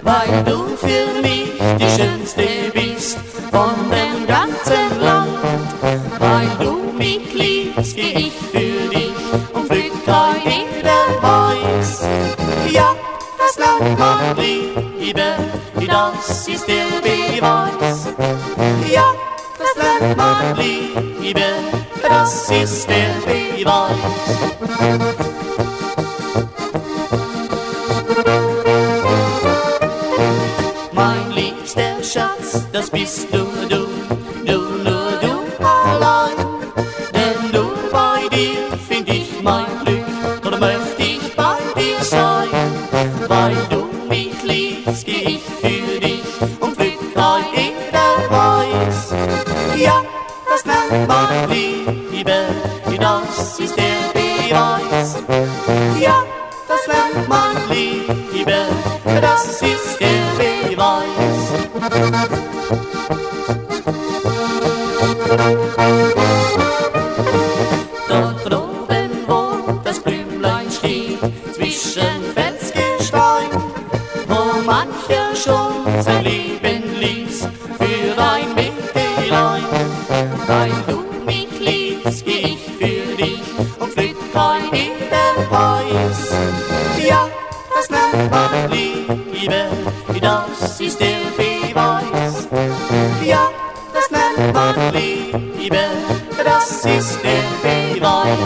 weil du für mich die Schönste bist von dem ganzen Land. Weil du mich liebst, geh ich für dich und pflück jeder Weiß. Ja, das Land mag Liebe, das ist der Beweis. Ja, das Land mag Liebe, das ist der Beweis. Mein liebster Schatz, das bist nur du allein. Denn nur bei dir find ich mein Glück, oder möchte ich bei dir sein. Weil du mich liebst, geh ich für dich und pflück jeder Weiß. Ja, das nennt man Liebe, das ist der Beweis. Ja, das nennt man Liebe, das ist der Beweis. Dort oben, wo das Blümlein steht, zwischen Felsgestein, wo mancher schon sein Leben ließ für ein Mägdelein. Weil du mich liebst, geh ich für dich und pflück jeder Weiß. Ja, das nennt man Liebe, das ist der Beweis. Ja, das nennt man Liebe, das ist der Beweis.